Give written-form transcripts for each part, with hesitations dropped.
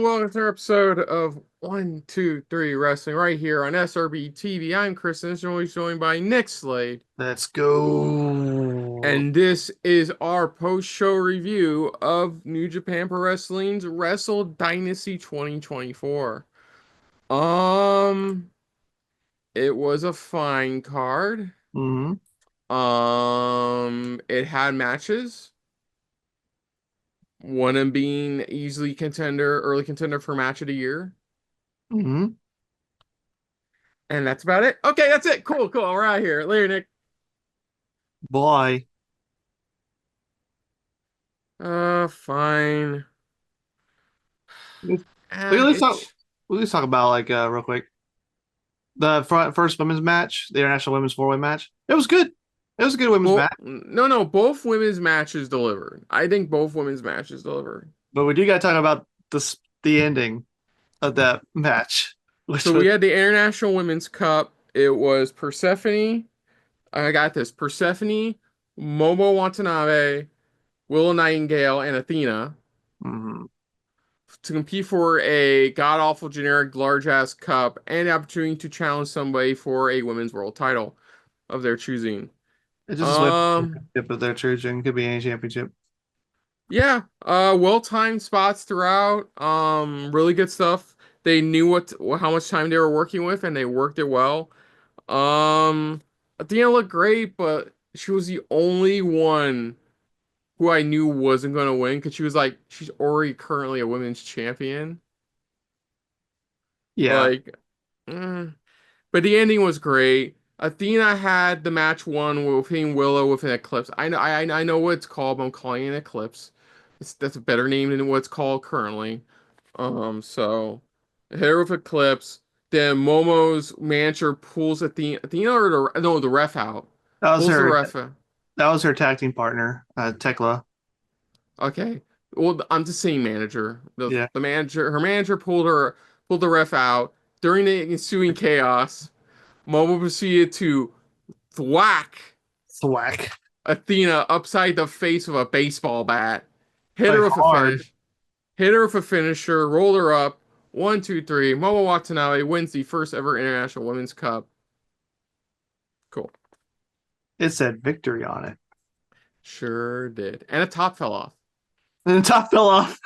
everyone. Welcome to our episode of 1, 2, 3 Wrestling right here on SRBTV. I'm Chris, and always joined by Nick Slade. Let's go. And this is our post-show review of New Japan Pro Wrestling's Wrestle Dynasty 2024. Um, it was a fine card. Mm-hmm. It had matches. One of them being easily early contender for match of the year. Mm-hmm. And that's about it. Okay, that's it. Cool. We're out here. Later, Nick. Boy. Fine. Let's, let's talk It's let's talk about real quick. The first women's match, the international women's four-way match. It was good. It was a good women's both. match. No. Both women's matches delivered. I think both women's matches delivered. But we do gotta talk about the ending of that match, which So was we had the International Women's Cup. It was Persephone. I got this. Persephone, Momo Watanabe, Willow Nightingale, and Athena mhm. to compete for a god-awful generic large-ass cup and the opportunity to challenge somebody for a women's world title of their choosing. It's just a women's Um, championship of their choosing. Could be any championship. yeah, well-timed spots throughout. Really good stuff. They knew how much time they were working with, and they worked it well. Athena looked great, but she was the only one who I knew wasn't gonna win because she's already currently a women's champion. Yeah. Like, mm. But the ending was great. Athena had the match won with hitting Willow with an eclipse. I know what it's called, but I'm calling it an eclipse. That's a better name than what it's called currently. So hit her with eclipse. Then Momo's manager pulls Athena or the ref out. That was Pulls the her ref out. that was her tag team partner, Tekla. Okay. Well, I'm just saying manager. Yeah. Her manager pulled the ref out during the ensuing chaos. Momo proceeded to thwack Thwack. Athena upside the face with a baseball bat, hit her Like with a hard. finish, hit her with a finisher, rolled her up. 1, 2, 3. Momo Watanabe wins the first ever International Women's Cup. Cool. It said victory on it. Sure did. And a top fell off. And the top fell off.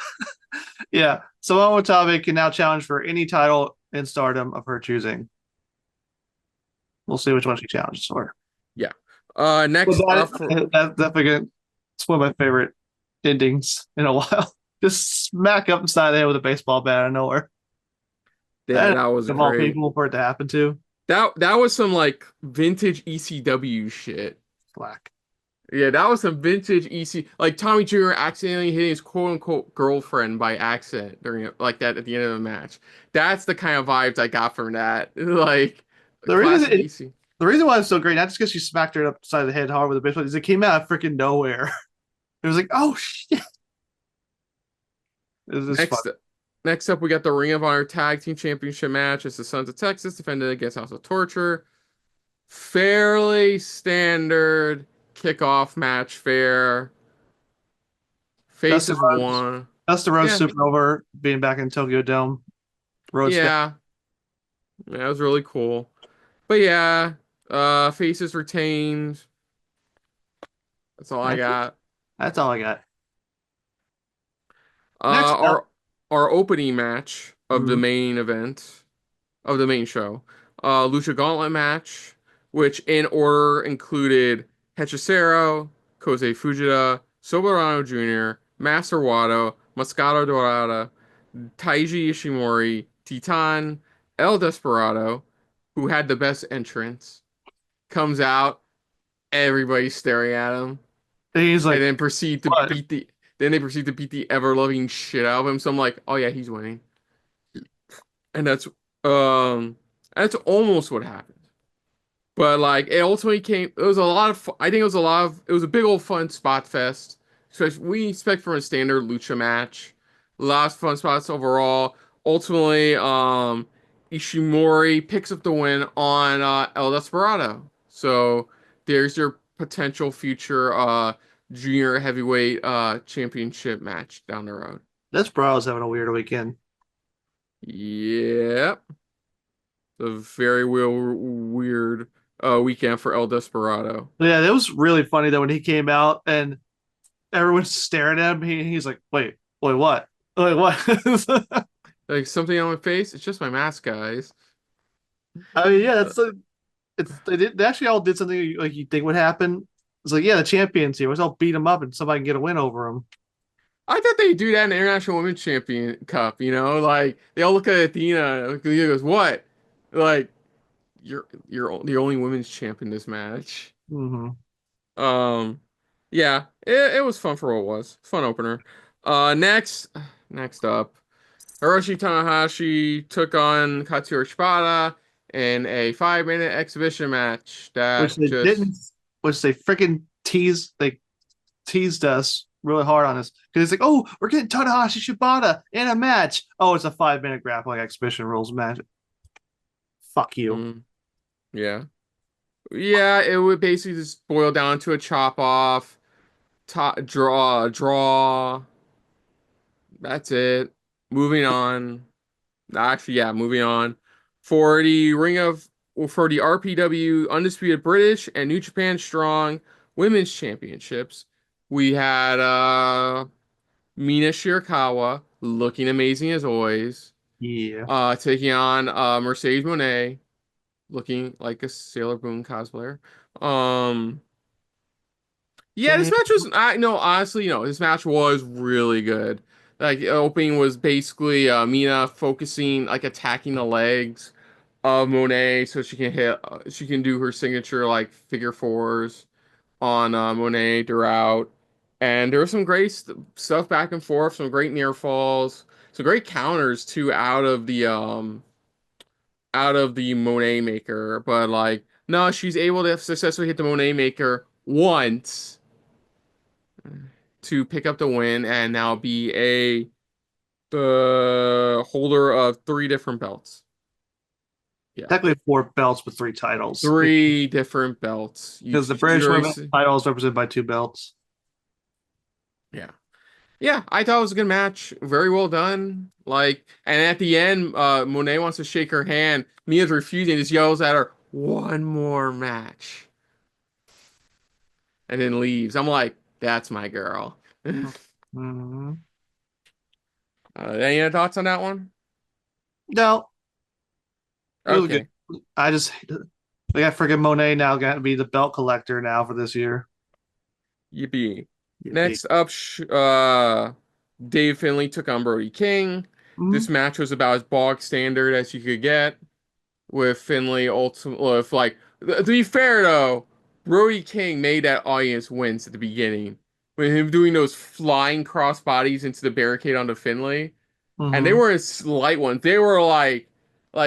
Yeah. Samoa Watanabe can now challenge for any title in stardom of her choosing. We'll see which one she challenges for. Yeah. But Next up for that's definitely it's one of my favorite endings in a while. Just smack up inside the head with a baseball bat out of nowhere. yeah, And that was of all great. people for it to happen to. That was some like vintage ECW shit. Black. Yeah, that was some vintage EC like Tommy Jr. accidentally hitting his quote unquote girlfriend by accident during like that at the end of the match. That's the kind of vibes I got from that. Like The reason classic it, EC. the reason why it's so great, not just because she smacked her upside the head hard with a baseball, is it came out of freaking nowhere. It was like, oh shit. It was just fun. Next next up we got the Ring of Honor Tag Team Championship match. It's the Sons of Texas defending against House of Torture. Fairly standard kickoff match fair. Dustin Faces Rhodes, won. Dustin Rhodes Yeah, super over being back in Tokyo Dome. Rhodes fan. yeah. Yeah, it was really cool. But yeah, faces retained. That's all I That's it. got. That's all I got. Uh, Next up, our our opening match of the mhm, main event of the main show, Lucha Gauntlet match, which in order included Hechicero, Kosei Fujita, Soberano Jr., Master Wato, Moscato Dorada, Taiji Ishimori, Titan, El Desperado, who had the best entrance, comes out, everybody's staring at him, and he's and like, then proceed to what? beat the then they proceed to beat the ever-loving shit out of him. So I'm like, oh yeah, he's winning. And um that's almost what happened. But like it ultimately came it was a lot of I think it was a big old fun spot fest. So we expect from a standard lucha match. Lots of fun spots overall. Ultimately, Ishimori picks up the win on El Desperado. So there's your potential future junior heavyweight championship match down the road. This bro is having a weird weekend. Yep. A very weird weekend for El Desperado. Yeah, that was really funny though when he came out and everyone's staring at him. He's like, wait, what? Wait, what? Like something on my face? It's just my mask, guys. I mean, yeah, Uh, they actually all did something like you think would happen. It's like, yeah, the champions here. Let's all beat him up and somebody can get a win over him. I thought they'd do that in the International Women's Champion Cup, you know? Like they all look at Athena, Athena goes, "What?" Like you're the only women's champ in this match. Hmm. Um, yeah, it was fun for what it was. Fun opener. Next up, Hiroshi Tanahashi took on Katsuyori Shibata in a 5 minute exhibition match Which that they just didn't, which they freaking teased us really hard on this because it's like, oh, we're getting Tanahashi Shibata in a match. Oh, it's a 5 minute grappling exhibition rules match. Fuck you. mm, yeah. Yeah, it would basically just boil down to a chop off, draw. That's it. Moving on. Actually, yeah, moving on. For the for the RPW Undisputed British and New Japan Strong Women's Championships, we had Mina Shirakawa looking amazing as always, Yeah. taking on Mercedes Moné looking like a Sailor Moon cosplayer. Um Yeah, this And match was I no honestly, this match was really good. Like opening was basically Mina focusing like attacking the legs of Monet so she can do her signature like figure fours on Monet throughout. And there was some great stuff back and forth, some great near falls, some great counters too out of the Monet maker, but like no, she's able to successfully hit the Monet maker once to pick up the win and now be the holder of three different belts. Yeah, technically four belts with three titles three different belts. because the You British already women's see. title is represented by two belts. Yeah, yeah. I thought it was a good match. Very well done. Like, and at the end, Monet wants to shake her hand. Mia's refusing. Just yells at her, "One more match," and then leaves. I'm like, that's my girl. Mm-hmm. Any other thoughts on that one? No, it was good. Okay. I just they got freaking Monet now got to be the belt collector now for this year. Yippee. Yippee. Next up, Dave Finlay took on Brody King. Mhm. This match was about as bog standard as you could get, with Finlay ultimately, with like, to be fair though, Brody King made that audience wince at the beginning. With him doing those flying cross bodies into the barricade onto Finlay. And they Mhm. weren't slight ones. They were like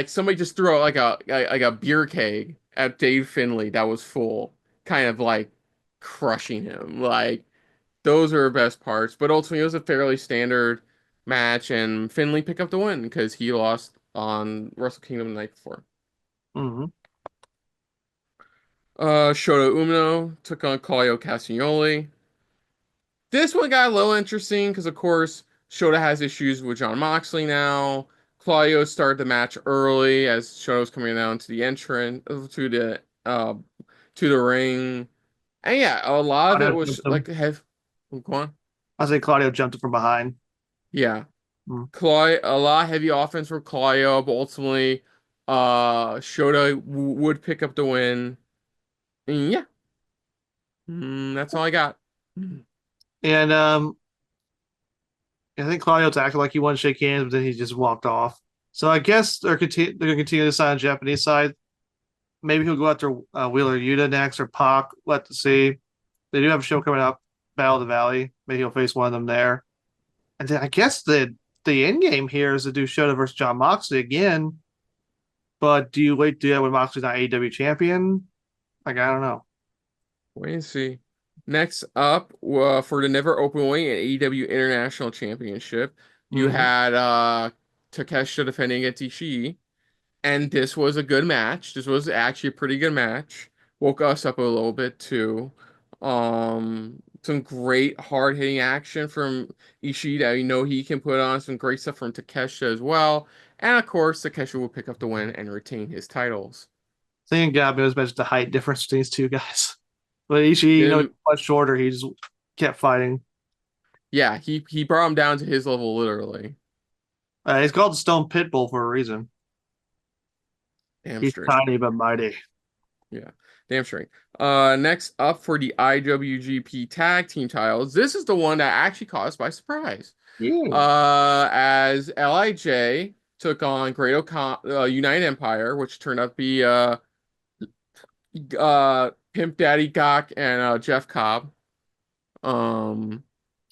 somebody just threw out like a beer keg at Dave Finlay that was full, kind of like crushing him. Like those are the best parts. But ultimately, it was a fairly standard match, and Finlay picked up the win because he lost on Wrestle Kingdom the night before. Mhm. Shota Umino took on Claudio Castagnoli. This one got a little interesting because, of course, Shota has issues with John Moxley now. Claudio started the match early as Shota was coming down to the entrance to the ring, and yeah, a lot of it Claudio was jumped like him. have go on. I say Claudio jumped him from behind. Yeah, Mm. Claudio, a lot of heavy offense for Claudio, but ultimately, Shota would pick up the win. And yeah, that's all I got. And I think Claudio acted like he wanted to shake hands, but then he just walked off. So I guess they're going to continue this on the Japanese side. Maybe he'll go after Wheeler Yuta next or Pac. Let to see. They do have a show coming up, Battle of the Valley. Maybe he'll face one of them there. And then I guess the end game here is to do Shota versus John Moxley again. But do you wait to do that when Moxley's not AEW champion? Like, I don't know. Wait and see. Next up, for the Never Openweight and AEW International Championship, you Mm-hmm. had Takeshita defending against Ishii, and this was a good match. This was actually a pretty good match. Woke us up a little bit too. some great hard-hitting action from Ishii that you know he can put on, some great stuff from Takeshita as well. And of course, Takeshita will pick up the win and retain his titles. Thing got me was mentioned the height difference between these two guys. But Ishii, he's Then much shorter. He just kept fighting. yeah, he brought him down to his level literally. He's called the Stone Pitbull for a reason. Damn He's straight. tiny but mighty. Yeah, damn straight. Next up for the IWGP Tag Team titles. This is the one that actually caught us by surprise. Yeah. As LIJ took on Great O'Con United Empire, which turned out to be Pimp Daddy Gok and Jeff Cobb. Um,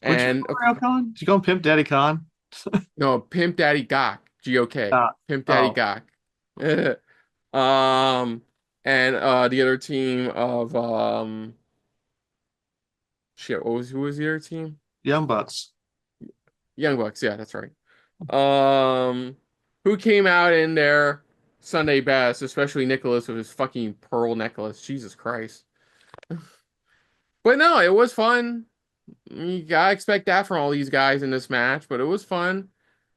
Would you and call Khan? Did you call him Pimp Daddy Khan? no, Pimp Daddy Gok, Gok, Uh, Pimp Daddy oh, Gok. Um, and the other team of shit, who was the other team? Young Bucks. Young Bucks, yeah, that's right. Um, who came out in their Sunday best, especially Nicholas with his fucking pearl necklace. Jesus Christ. But no, it was fun. You gotta expect that from all these guys in this match, but it was fun.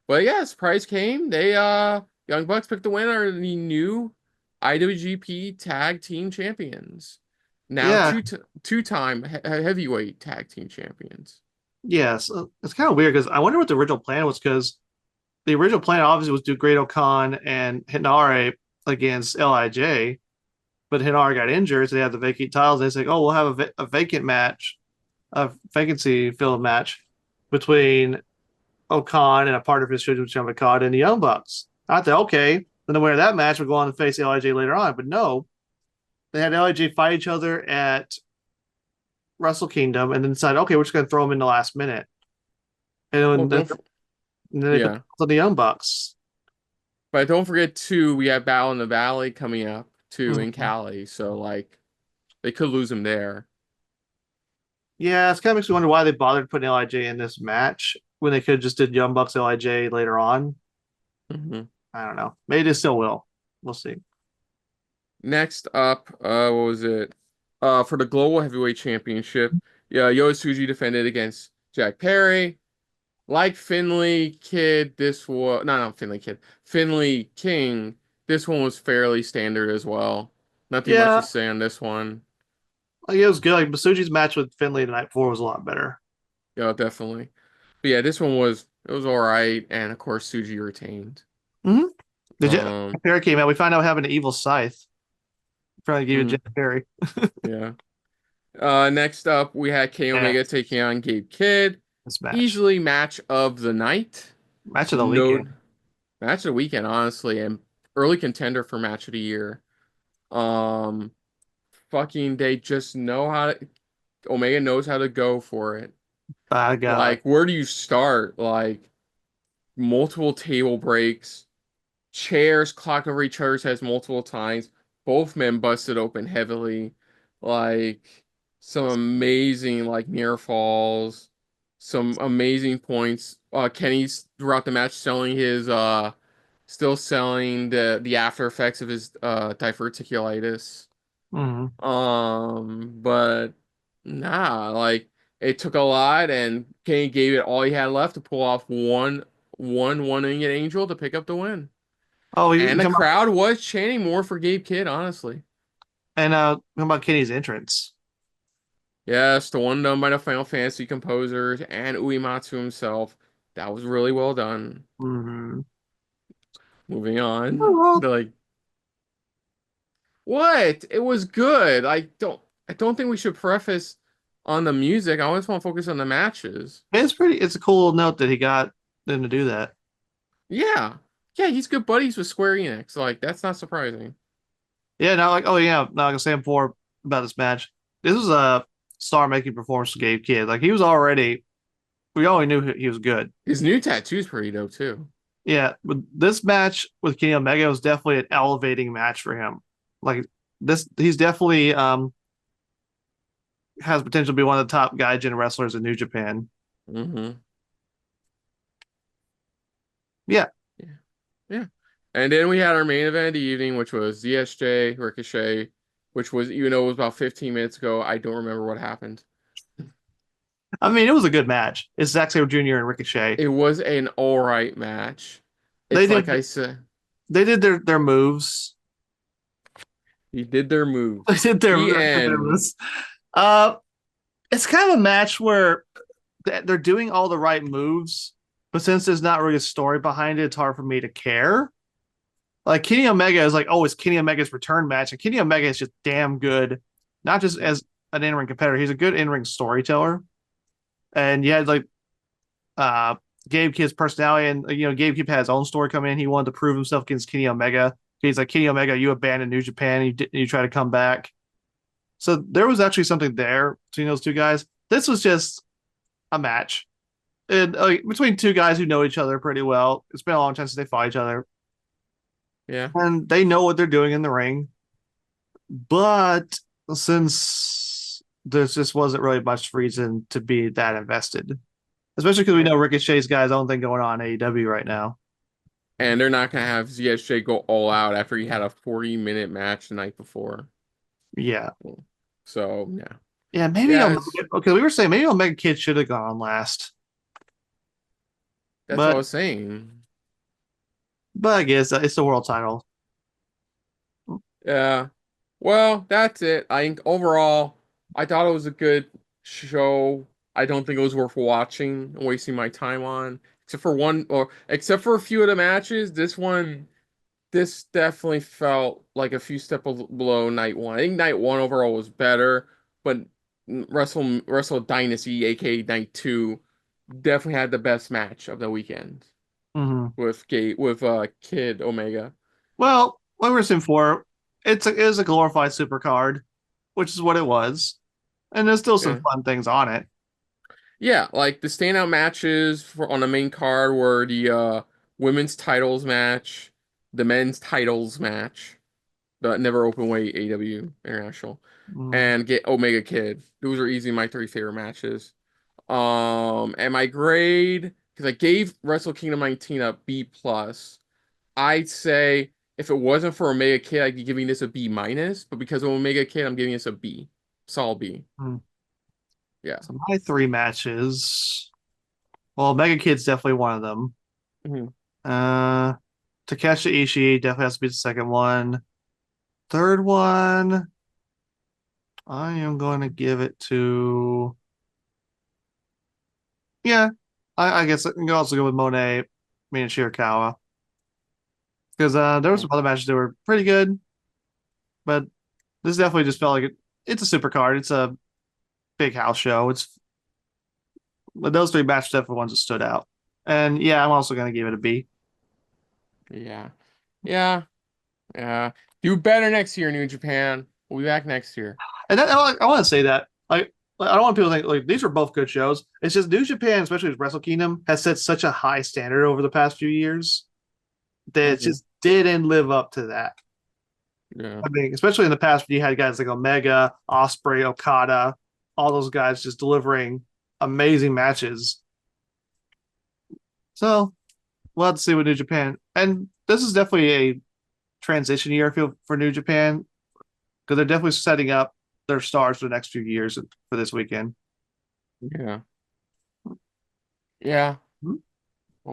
But yeah, surprise came. They Young Bucks picked the winner, the new IWGP Tag Team Champions. Now Yeah, two-time heavyweight tag team champions. yes. It's kind of weird because I wonder what the original plan was because the original plan obviously was to do Great O'Con and Hinare against LIJ, but Hinare got injured, so they had the vacant titles. They said, "Oh, we'll have a vacant match, a vacancy filled match between O'Con and a part of his Shibata and the Young Bucks." I thought, okay, then the winner of that match would go on to face LIJ later on, but no, they had LIJ fight each other at Wrestle Kingdom, and then decided, okay, we're just going to throw them in the last minute, Well, and then they put yeah. on the Young Bucks. But don't forget too, we have Battle in the Valley coming up too in Mhm. Cali. So like they could lose him there. Yeah, it's kind of makes me wonder why they bothered putting Lij in this match when they could have just did Young Bucks Lij later on. Hmm. I don't know. Maybe they still will. We'll see. Next up, what was it? For the Global Heavyweight Championship, yeah, Yosuji defended against Jack Perry. Like Finlay Kid, this was not Finlay Kid, Finlay King. This one was fairly standard as well. Nothing much to Yeah, say on this one. like, it was good. Like Basuji's match with Finlay the night before was a lot better. Yeah, definitely. But yeah, this one was all right, and of course Suji retained. Mm-hmm. The Jet Um, Perry came out. We find out having an evil scythe. Trying to give you mm, Jet Perry. yeah. Next up we had Kenny Yeah, Omega taking on Gabe Kidd. this match. Easily match of the night. Match of the No weekend. match of the weekend, honestly, and early contender for match of the year. Um, fucking they just know how to Omega knows how to go for it. I got Like, where do you start? Like, multiple table breaks, chairs clocked over each other's heads multiple times. Both men busted open heavily. Like, some amazing, like, near falls, some amazing points. Kenny's throughout the match still selling the after effects of his diverticulitis. mhm. But nah, like it took a lot, and Kane gave it all he had left to pull off one-winged angel to pick up the win. Oh, And you the come up crowd was chanting more for Gabe Kidd, honestly. and come about Kenny's entrance. Yes, the one done by the Final Fantasy composers and Uematsu himself. That was really well done. Mm-hmm. Moving on. Like, what? It was good. I don't think we should preface on the music. I just want to focus on the matches. It's pretty. It's a cool note that he got them to do that. Yeah. Yeah, he's good buddies with Square Enix. Like, that's not surprising. Yeah, now like, oh yeah, now like I was saying before about this match. This was a star-making performance for Gabe Kidd. Like he was already, we already knew he was good. His new tattoo's pretty dope too. Yeah, but this match with Kenny Omega was definitely an elevating match for him. Like this, he's definitely has potential to be one of the top gaijin wrestlers in New Japan. Hmm. Yeah, Yeah. Yeah. And then we had our main event of the evening, which was ZSJ Ricochet, which was, even though it was about 15 minutes ago, I don't remember what happened. I mean, it was a good match. It's Zack Sabre Jr. and Ricochet. It was an all right match. They It's did like I said, they did their moves. he did their They moves. did The their end. moves. Uh, it's kind of a match where they're doing all the right moves, but since there's not really a story behind it, it's hard for me to care. Like Kenny Omega is like, oh, it's Kenny Omega's return match, and Kenny Omega is just damn good, not just as an in-ring competitor. He's a good in-ring storyteller, and you had like uh Gabe Kidd's personality, and Gabe Kidd had his own story coming in. He wanted to prove himself against Kenny Omega. He's like, Kenny Omega, you abandoned New Japan, and you try to come back. So there was actually something there between those two guys. This was just a match, and between two guys who know each other pretty well. It's been a long time since they fought each other, Yeah. and they know what they're doing in the ring. But since there just wasn't really much reason to be that invested, especially because we know Ricochet's got his own thing going on in AEW right now. And they're not gonna have ZSJ go all out after he had a 40-minute match the night before. Yeah, So yeah. yeah, maybe Yeah, Omega. it's Okay, we were saying maybe Omega Kid should have gone last, that's what I but was saying. I guess it's the world title. Yeah. Well, that's it. I think overall, I thought it was a good show. I don't think it was worth watching and wasting my time on, except for a few of the matches. This definitely felt like a few steps below night one. I think night one overall was better, but Wrestle Dynasty, aka night two, definitely had the best match of the weekend Mm-hmm. with Kid Omega. Well, what we were saying before, it is a glorified super card, which is what it was, and there's still some Yeah. fun things on it. Yeah, like the standout matches on the main card were the women's titles match, the men's titles match, the never open weight AW International, Mm. and get Omega Kid. Those are easily my three favorite matches. And my grade, because I gave Wrestle Kingdom 19 a B plus, I'd say if it wasn't for Omega Kid, I'd be giving this a B minus, but because of Omega Kid, I'm giving this a B. Solid B. Mm. Yeah. So my three matches. Well, Mega Kid's definitely one of them. Mhm. Uh, Takeshi Ishii definitely has to be the second one. Third one, I am going to give it to. Yeah, I guess I can also go with Monet, me and Shirakawa because there were some other matches that were pretty good, but this definitely just felt like it's a super card. It's a big house show. It's but those three matches definitely ones that stood out. And yeah, I'm also going to give it a B. Yeah. Yeah. Yeah. Do better next year, New Japan. We'll be back next year. And I want to say that I don't want people to think like these are both good shows. It's just New Japan, especially with Wrestle Kingdom, has set such a high standard over the past few years that it Hmm. just didn't live up to that. Yeah. I mean, especially in the past, you had guys like Omega, Osprey, Okada, all those guys just delivering amazing matches. So we'll have to see with New Japan. And this is definitely a transition year, I feel, for New Japan because they're definitely setting up their stars for the next few years for this weekend. Yeah. Yeah. Well,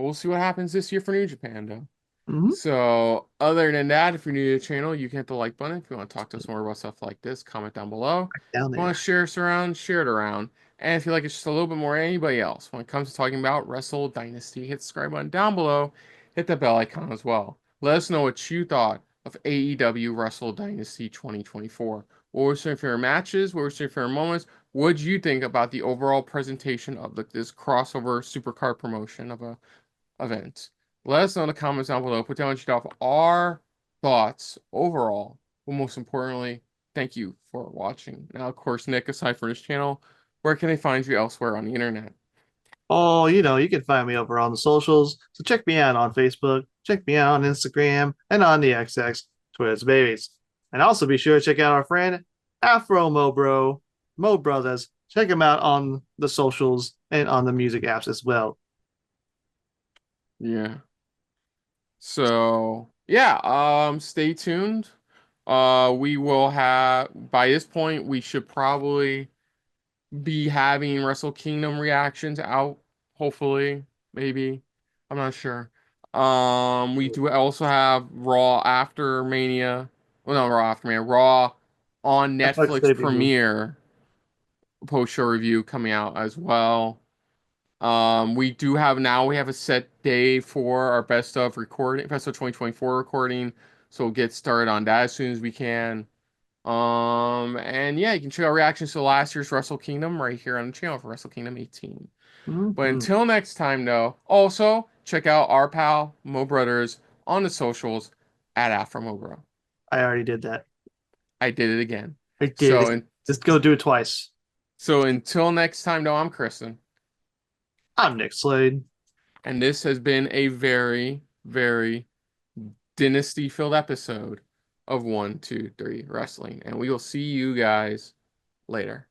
we'll see what happens this year for New Japan, though. Mm-hmm. So, other than that, if you're new to the channel, you can hit the like button. If you want to talk to us more about stuff like this, comment down below. Down If you want there. to share us around, share it around. And if you like it just a little bit more than anybody else, when it comes to talking about Wrestle Dynasty, hit the subscribe button down below. Hit the bell icon as well. Let us know what you thought of AEW Wrestle Dynasty 2024. What were some of your favorite matches? What were some of your favorite moments? What did you think about the overall presentation of this crossover supercard promotion of a event? Let us know in the comments down below. Put down what you thought of our thoughts overall. But most importantly, thank you for watching. Now, of course, Nick, aside from this channel, where can they find you elsewhere on the internet? Oh, you can find me over on the socials. So check me out on Facebook, check me out on Instagram, and on the XX Twitters babies. And also be sure to check out our friend Afro Mobro, Mo Brothers. Check him out on the socials and on the music apps as well. Yeah. So, yeah, stay tuned. We will have, by this point, we should probably be having Wrestle Kingdom reactions out, hopefully, maybe. I'm not sure. We do also have Raw after Mania. Well, not Raw after Mania. Raw on Netflix Netflix pay-per-view. premiere post-show review coming out as well. We have a set day for our best of 2024 recording. So we'll get started on that as soon as we can. And yeah, you can check out reactions to last year's Wrestle Kingdom right here on the channel for Wrestle Kingdom 18. But until next time, though, also check out our pal Mo Brothers on the socials at AfroMoBro. I already did that. I did it again. I did. Just go do it twice. So until next time, though, I'm Kristen. I'm Nick Slade. And this has been a very, very dynasty-filled episode of 1, 2, 3 Wrestling. And we will see you guys later.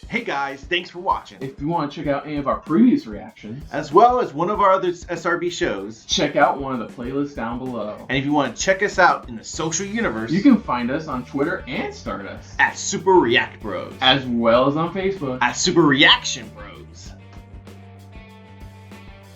Hey guys, thanks for watching. If you want to check out any of our previous reactions, as well as one of our other SRB shows, check out one of the playlists down below. And if you want to check us out in the social universe, you can find us on Twitter and Stardust at Super React Bros, as well as on Facebook at Super Reaction Bros.